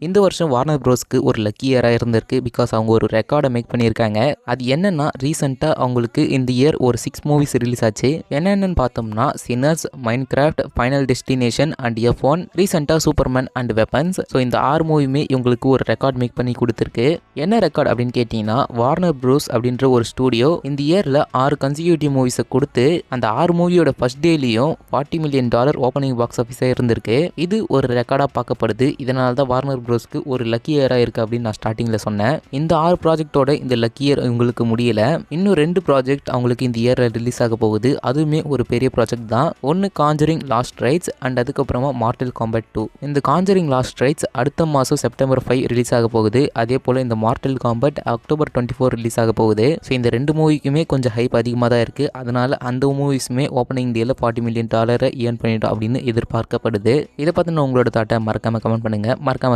இந்த வருஷம் வார்னர் ப்ரோஸ்க்கு ஒரு லக்கி இயராக இருந்திருக்கு. பிகாஸ் அவங்க ஒரு ரெக்கார்டை மேக் பண்ணியிருக்காங்க. அது என்னன்னா ரீசெண்டாக அவங்களுக்கு இந்த இயர் ஒரு 6 மூவிஸ் ரிலீஸ் ஆச்சு. என்னென்னு பார்த்தோம்னா sinners, Minecraft, final destination and F1, ரீசெண்டாக சூப்பர்மேன் அண்ட் வெப்பன்ஸ். ஸோ இந்த 6 மூவியுமே இவங்களுக்கு ஒரு ரெக்கார்ட் மேக் பண்ணி கொடுத்துருக்கு. என்ன ரெக்கார்ட் அப்படின்னு கேட்டிங்கன்னா வார்னர் ப்ரோஸ் அப்படின்ற ஒரு ஸ்டூடியோ இந்த இயரில் 6 கன்சிக்யூட்டிவ் மூவிஸை கொடுத்து அந்த 6 மூவியோட ஃபர்ஸ்ட் டேலையும் $40 மில்லியன் ஓப்பனிங் பாக்ஸ் ஆஃபீஸாக இருந்திருக்கு. இது ஒரு ரெக்கார்டாக பார்க்கப்படுது. இதனால தான் வார்னர் ப்ரோஸ்க்கு ஒரு லக்கி இயராக இருக்குது அப்படின்னு நான் ஸ்டார்டிங்கில் சொன்னேன். இந்த 6 ப்ராஜெக்டோட இந்த லக்கி இயர் உங்களுக்கு முடியல. இன்னும் 2 ப்ராஜெக்ட் அவங்களுக்கு இந்த இயரில் ரிலீஸ் ஆக போகுது. அதுவுமே ஒரு பெரிய ப்ராஜெக்ட் தான். ஒன்று காஞ்சரிங் லாஸ்ட் ரைட்ஸ் அண்ட் அதுக்கப்புறமா மார்டல் காம்பேட் 2. இந்த காஞ்சரிங் லாஸ்ட் ரைட்ஸ் அடுத்த மாதம் செப்டம்பர் 5 ரிலீஸ் ஆக போகுது. அதே போல் இந்த மார்டல் காம்பேட் அக்டோபர் 24 ரிலீஸ் ஆக போகுது. ஸோ இந்த 2 மூவிக்குமே கொஞ்சம் ஹைப் அதிகமாக தான் இருக்குது. அதனால அந்த மூவிஸுமே ஓப்பனிங் டேல $40 மில்லியன் ஏர்ன் பண்ணிட்டோம் அப்படின்னு எதிர்பார்க்கப்படுது. இதை பற்றின உங்களோட தாட்டை மறக்காம கமெண்ட் பண்ணுங்க. மறக்காம